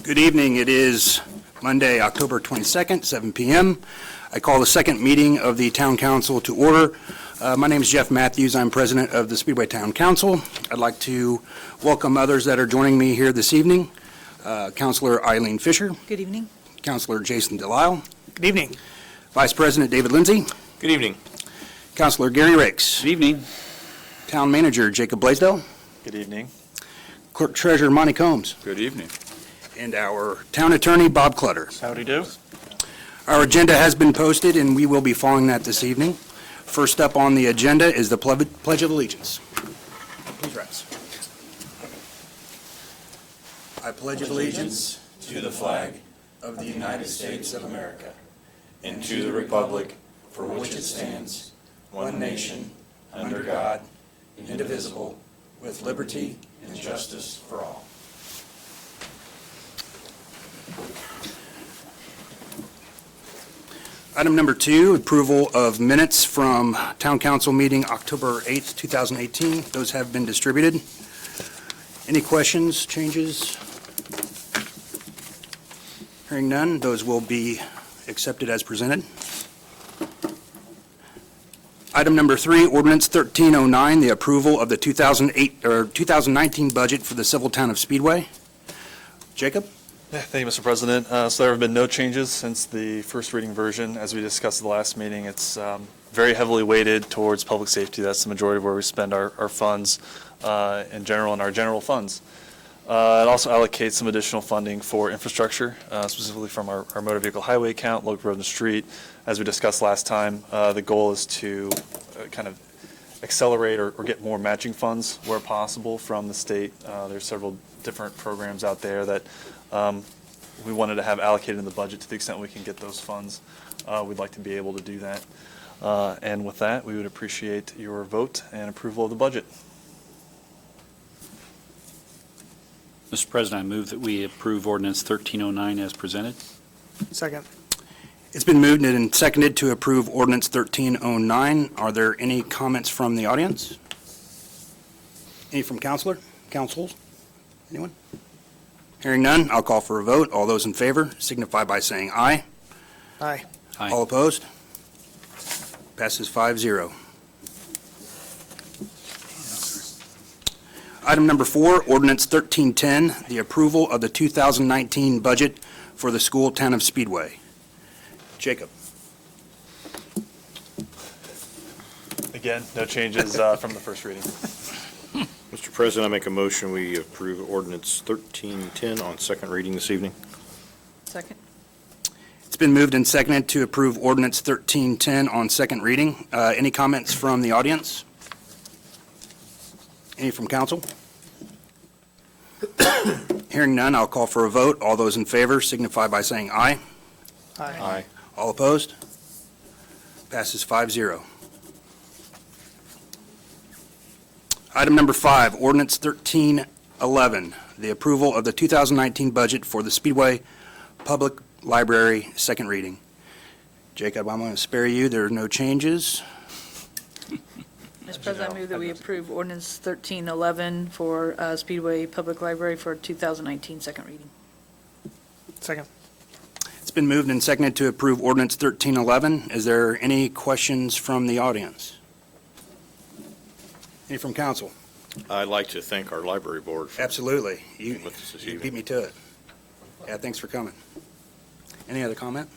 Good evening. It is Monday, October 22nd, 7 p.m. I call the second meeting of the Town Council to order. My name is Jeff Matthews. I'm president of the Speedway Town Council. I'd like to welcome others that are joining me here this evening. Councilor Eileen Fisher. Good evening. Councilor Jason Delisle. Good evening. Vice President David Lindsay. Good evening. Councilor Gary Rakes. Good evening. Town Manager Jacob Blaisdell. Good evening. Clerk Treasurer Monty Combs. Good evening. And our Town Attorney Bob Clutter. Howdy do. Our agenda has been posted, and we will be following that this evening. First up on the agenda is the Pledge of Allegiance. Please rise. I pledge allegiance to the flag of the United States of America and to the republic for which it stands, one nation, under God, indivisible, with liberty and justice for all. Item number 2, approval of minutes from Town Council meeting October 8th, 2018. Those have been distributed. Any questions, changes? Hearing none, those will be accepted as presented. Item number 3, Ordinance 1309, the approval of the 2019 budget for the civil town of Speedway. Jacob? Thank you, Mr. President. So there have been no changes since the first reading version. As we discussed at the last meeting, it's very heavily weighted towards public safety. That's the majority of where we spend our funds in general, in our general funds. It also allocates some additional funding for infrastructure, specifically from our motor vehicle highway account, local road and street. As we discussed last time, the goal is to kind of accelerate or get more matching funds where possible from the state. There's several different programs out there that we wanted to have allocated in the budget. To the extent we can get those funds, we'd like to be able to do that. And with that, we would appreciate your vote and approval of the budget. Mr. President, I move that we approve Ordinance 1309 as presented. Second. It's been moved and seconded to approve Ordinance 1309. Are there any comments from the audience? Any from councils? Anyone? Hearing none, I'll call for a vote. All those in favor signify by saying aye. Aye. Aye. All opposed? Passes 5-0. Item number 4, Ordinance 1310, the approval of the 2019 budget for the school town of Speedway. Jacob. Again, no changes from the first reading. Mr. President, I make a motion we approve Ordinance 1310 on second reading this evening. Second. It's been moved and seconded to approve Ordinance 1310 on second reading. Any comments from the audience? Any from council? Hearing none, I'll call for a vote. All those in favor signify by saying aye. Aye. All opposed? Passes 5-0. Item number 5, Ordinance 1311, the approval of the 2019 budget for the Speedway Public Library, second reading. Jacob, I'm going to spare you. There are no changes. Mr. President, I move that we approve Ordinance 1311 for Speedway Public Library for 2019 second reading. Second. It's been moved and seconded to approve Ordinance 1311. Is there any questions from the audience? Any from council? I'd like to thank our library board for Absolutely. being with us this You evening. beat me to it. Yeah, thanks for coming. Any other comment?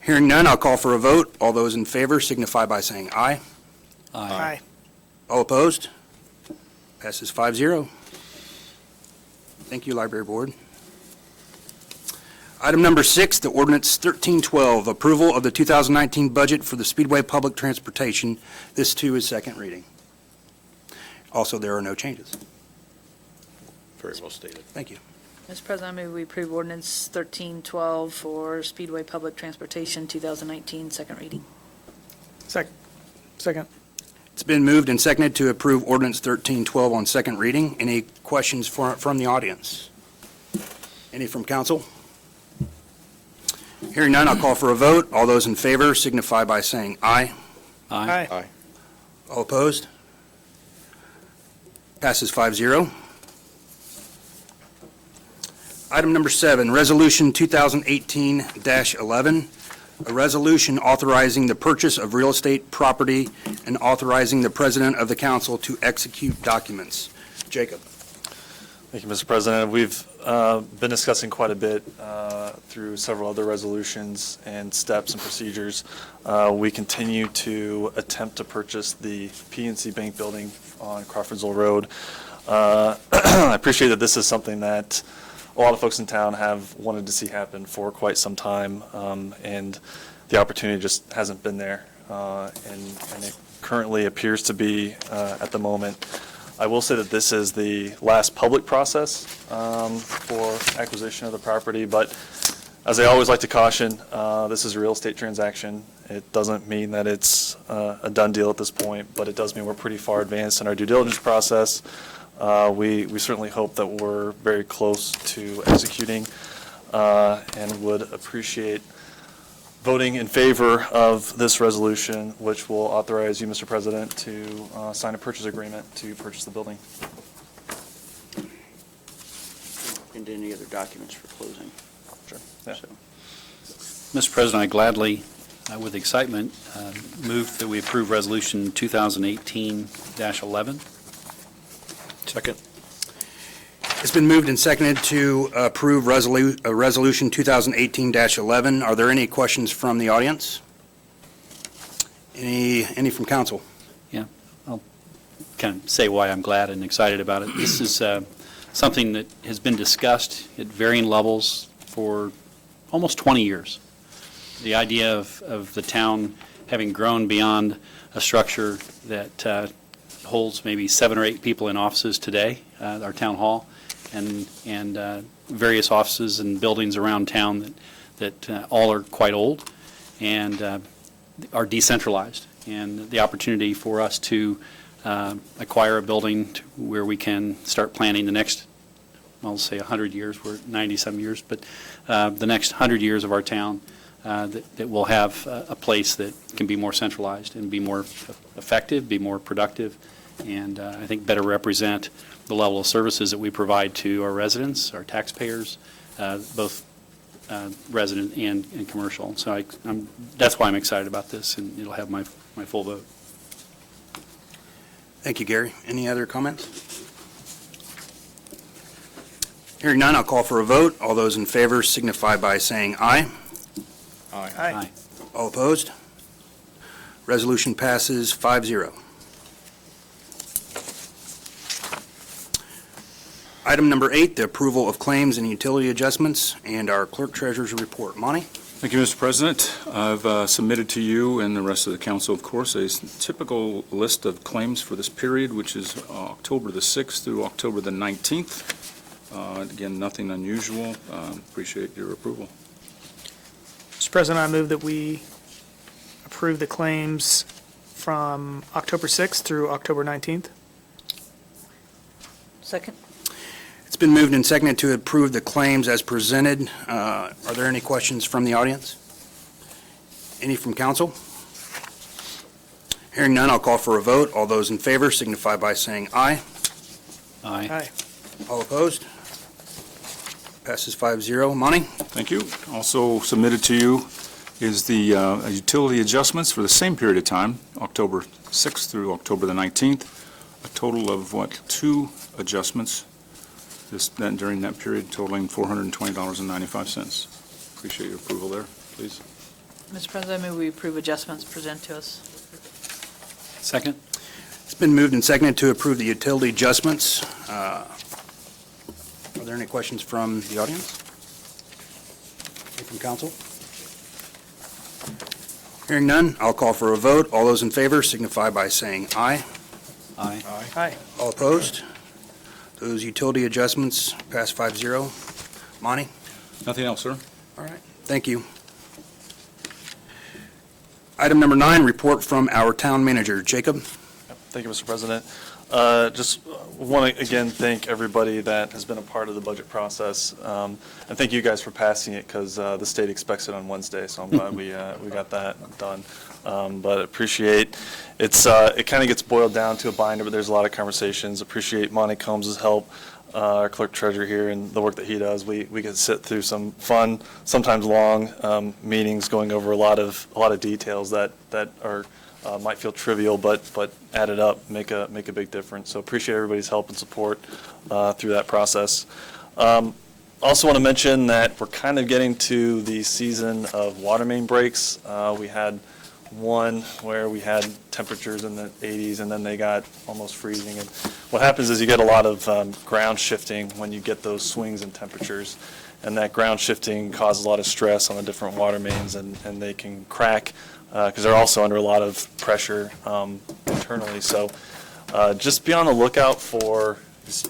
Hearing none, I'll call for a vote. All those in favor signify by saying aye. Aye. All opposed? Passes 5-0. Thank you, Library Board. Item number 6, the Ordinance 1312, approval of the 2019 budget for the Speedway Public Transportation. This, too, is second reading. Also, there are no changes. Very well stated. Thank you. Mr. President, I move we approve Ordinance 1312 for Speedway Public Transportation 2019 second reading. Second. It's been moved and seconded to approve Ordinance 1312 on second reading. Any questions from the audience? Any from council? Hearing none, I'll call for a vote. All those in favor signify by saying aye. Aye. Aye. All opposed? Passes 5-0. Item number 7, Resolution 2018-11, a resolution authorizing the purchase of real estate property and authorizing the president of the council to execute documents. Jacob. Thank you, Mr. President. We've been discussing quite a bit through several other resolutions and steps and procedures. We continue to attempt to purchase the PNC Bank building on Crawfordsville Road. I appreciate that this is something that a lot of folks in town have wanted to see happen for quite some time, and the opportunity just hasn't been there, and it currently appears to be at the moment. I will say that this is the last public process for acquisition of the property, but as I always like to caution, this is a real estate transaction. It doesn't mean that it's a done deal at this point, but it does mean we're pretty far advanced in our due diligence process. We certainly hope that we're very close to executing and would appreciate voting in favor of this resolution, which will authorize you, Mr. President, to sign a purchase agreement to purchase the building. And any other documents for closing. Sure. Yeah. So, Mr. President, I gladly, with excitement, move that we approve Resolution 2018-11. Second. It's been moved and seconded to approve Resolution 2018-11. Are there any questions from the audience? Any from council? Yeah, I'll kind of say why I'm glad and excited about it. This is something that has been discussed at varying levels for almost 20 years. The idea of the town having grown beyond a structure that holds maybe 7 or 8 people in offices today, our town hall, and various offices and buildings around town that all are quite old and are decentralized. And the opportunity for us to acquire a building where we can start planning the next, I'll say 100 years, we're 90-some years, but the next 100 years of our town, that will have a place that can be more centralized and be more effective, be more productive, and I think better represent the level of services that we provide to our residents, our taxpayers, both resident and commercial. So that's why I'm excited about this, and it'll have my full vote. Thank you, Gary. Any other comments? Hearing none, I'll call for a vote. All those in favor signify by saying aye. Aye. All opposed? Resolution passes 5-0. Item number 8, the approval of claims and utility adjustments, and our clerk treasurer's report. Monty? Thank you, Mr. President. I've submitted to you and the rest of the council, of course, a typical list of claims for this period, which is October the 6th through October the 19th. Again, nothing unusual. Appreciate your approval. Mr. President, I move that we approve the claims from October 6th through October 19th. Second? It's been moved and seconded to approve the claims as presented. Are there any questions from the audience? Any from council? Hearing none, I'll call for a vote. All those in favor signify by saying aye. Aye. Aye. All opposed? Passes 5-0. Monty? Thank you. Also submitted to you is the utility adjustments for the same period of time, October 6th through October the 19th. A total of, 2 adjustments during that period, totaling $420.95. Appreciate your approval there, please. Mr. President, I move we approve adjustments presented to us. Second? It's been moved and seconded to approve the utility adjustments. Are there any questions from the audience? Any from council? Hearing none, I'll call for a vote. All those in favor signify by saying aye. Aye. Aye. All opposed? Those utility adjustments pass 5-0. Monty? Nothing else, sir. All right, thank you. Item number 9, report from our town manager. Jacob? Thank you, Mr. President. Just want to, again, thank everybody that has been a part of the budget process. And thank you guys for passing it, because the state expects it on Wednesday, so I'm glad we got that done. But appreciate, it kind of gets boiled down to a binder, but there's a lot of conversations. Appreciate Monty Combs' help, our clerk treasurer here, and the work that he does. We get to sit through some fun, sometimes long meetings going over a lot of details that are might feel trivial, but added up make a big difference. So appreciate everybody's help and support through that process. Also want to mention that we're kind of getting to the season of water main breaks. We had one where we had temperatures in the 80s, and then they got almost freezing. And what happens is you get a lot of ground shifting when you get those swings in temperatures, and that ground shifting causes a lot of stress on the different water mains, and they can crack because they're also under a lot of pressure internally. So just be on the lookout for,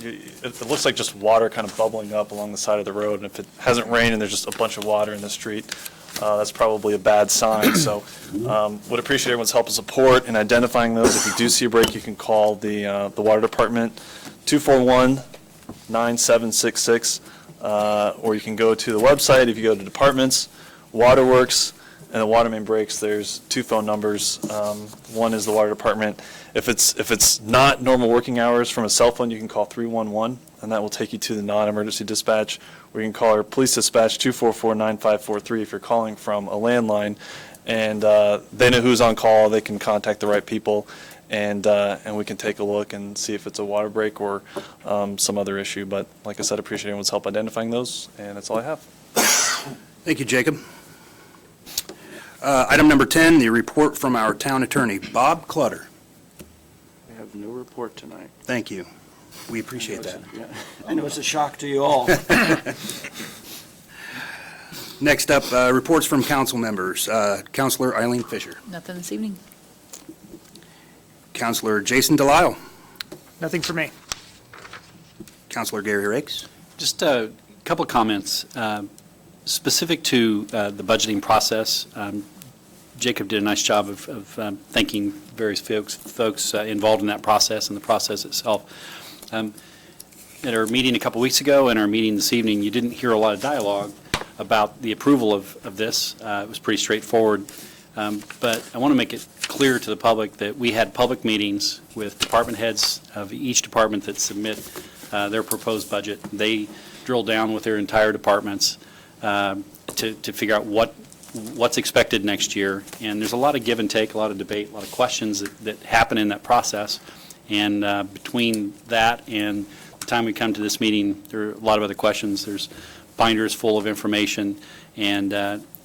it looks like just water kind of bubbling up along the side of the road, and if it hasn't rained and there's just a bunch of water in the street, that's probably a bad sign. So would appreciate everyone's help and support in identifying those. If you do see a break, you can call the water department, 241-9766, or you can go to the website. If you go to departments, waterworks, and the water main breaks, there's 2 phone numbers. One is the water department. If it's not normal working hours from a cell phone, you can call 311, and that will take you to the non-emergency dispatch, or you can call our police dispatch, 244-9543, if you're calling from a landline, and they know who's on call. They can contact the right people, and we can take a look and see if it's a water break or some other issue. But like I said, appreciate everyone's help identifying those, and that's all I have. Thank you, Jacob. Item number 10, the report from our town attorney, Bob Clutter. We have no report tonight. Thank you. We appreciate that. Yeah. I know it's a shock to you all. Next up, reports from council members. Councilor Eileen Fisher. Nothing this evening. Councilor Jason Delisle. Nothing for me. Councilor Gary Rakes. Just a couple of comments. Specific to the budgeting process, Jacob did a nice job of thanking various folks involved in that process and the process itself. At our meeting a couple weeks ago and our meeting this evening, you didn't hear a lot of dialogue about the approval of this. It was pretty straightforward. But I want to make it clear to the public that we had public meetings with department heads of each department that submit their proposed budget. They drill down with their entire departments to figure out what's expected next year. And there's a lot of give and take, a lot of debate, a lot of questions that happen in that process. And between that and the time we come to this meeting, there are a lot of other questions. There's binders full of information. And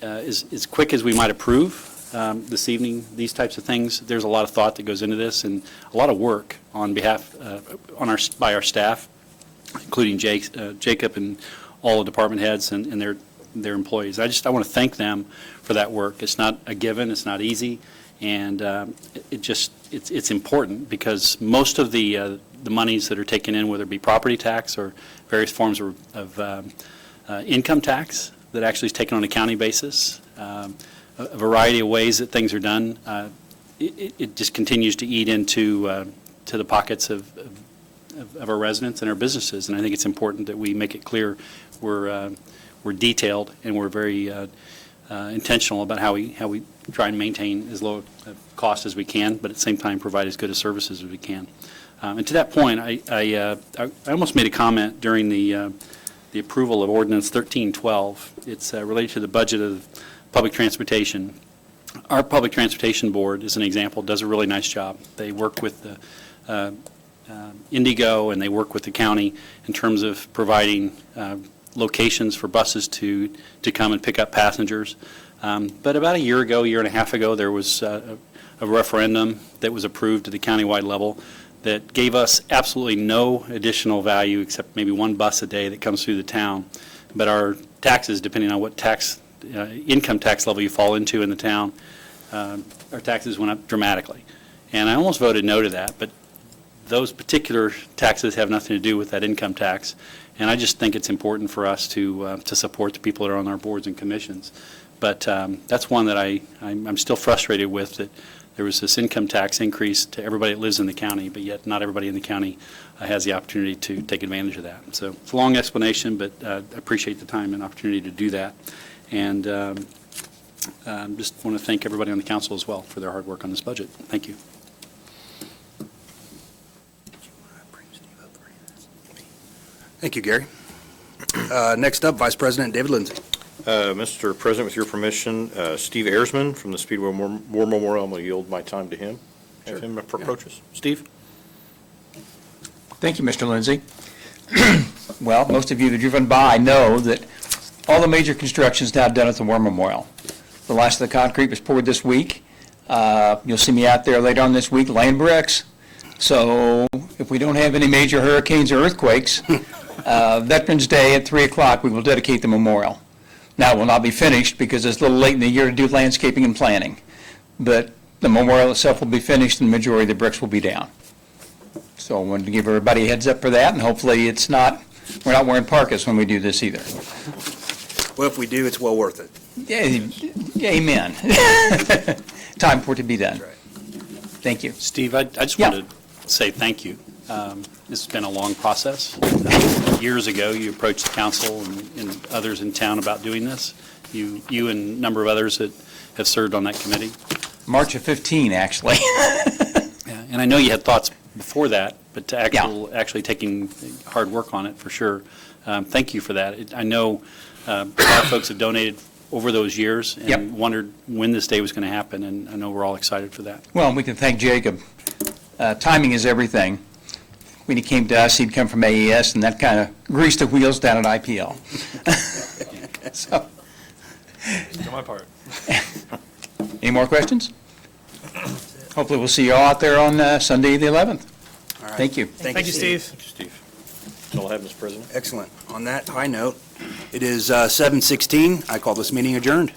as quick as we might approve this evening, these types of things, there's a lot of thought that goes into this and a lot of work on behalf, by our staff, including Jacob and all the department heads and their employees. I want to thank them for that work. It's not a given, it's not easy, and it's important because most of the monies that are taken in, whether it be property tax or various forms of income tax that actually is taken on a county basis, a variety of ways that things are done, it just continues to eat into to the pockets of our residents and our businesses. And I think it's important that we make it clear we're detailed and we're very intentional about how we try and maintain as low a cost as we can, but at the same time provide as good a services as we can. And to that point, I almost made a comment during the approval of Ordinance 1312. It's related to the budget of public transportation. Our Public Transportation Board, as an example, does a really nice job. They work with the Indigo and they work with the county in terms of providing locations for buses to come and pick up passengers. But about a year and a half ago, there was a referendum that was approved at the countywide level that gave us absolutely no additional value except maybe one bus a day that comes through the town. But our taxes, depending on what income tax level you fall into in the town, our taxes went up dramatically. And I almost voted no to that, but those particular taxes have nothing to do with that income tax. And I just think it's important for us to support the people that are on our boards and commissions. But that's one that I'm still frustrated with, there was this income tax increase to everybody that lives in the county, but yet not everybody in the county has the opportunity to take advantage of that. So it's a long explanation, but I appreciate the time and opportunity to do that. And just want to thank everybody on the council as well for their hard work on this budget. Thank you. Thank you, Gary. Next up, Vice President David Lindsay. Mr. President, with your permission, Steve Ayersman from the Speedway War Memorial, I'm going to yield my time to him. Have him approach us. Steve? Thank you, Mr. Lindsay. Well, most of you that have driven by know that all the major construction is now done at the War Memorial. The last of the concrete was poured this week. You'll see me out there later on this week laying bricks. So if we don't have any major hurricanes or earthquakes, Veterans Day at 3 o'clock, we will dedicate the memorial. Now, it will not be finished because it's a little late in the year to do landscaping and planting. But the memorial itself will be finished and the majority of the bricks will be down. So I wanted to give everybody a heads up for that, and hopefully we're not wearing parkas when we do this either. Well, if we do, it's well worth it. Yeah, amen. Time for it to be done. That's right. Thank you. Steve, I just wanted to say thank you. This has been a long process. Years ago, you approached the council and others in town about doing this. You and a number of others that have served on that committee. March of 15, actually. Yeah, and I know you had thoughts before that, but to actually taking hard work on it, for sure. Thank you for that. I know a lot of folks have donated over those years and wondered when this day was going to happen, and I know we're all excited for that. Well, we can thank Jacob. Timing is everything. When he came to us, he'd come from AES, and that kind of greased the wheels down at IPL. So, Do my part. any more questions? Hopefully we'll see you all out there on Sunday the 11th. All right. Thank you. Thank you, Steve. Thank you, Steve. That's all I have, Mr. President. Excellent. On that high note, it is 7:16. I call this meeting adjourned.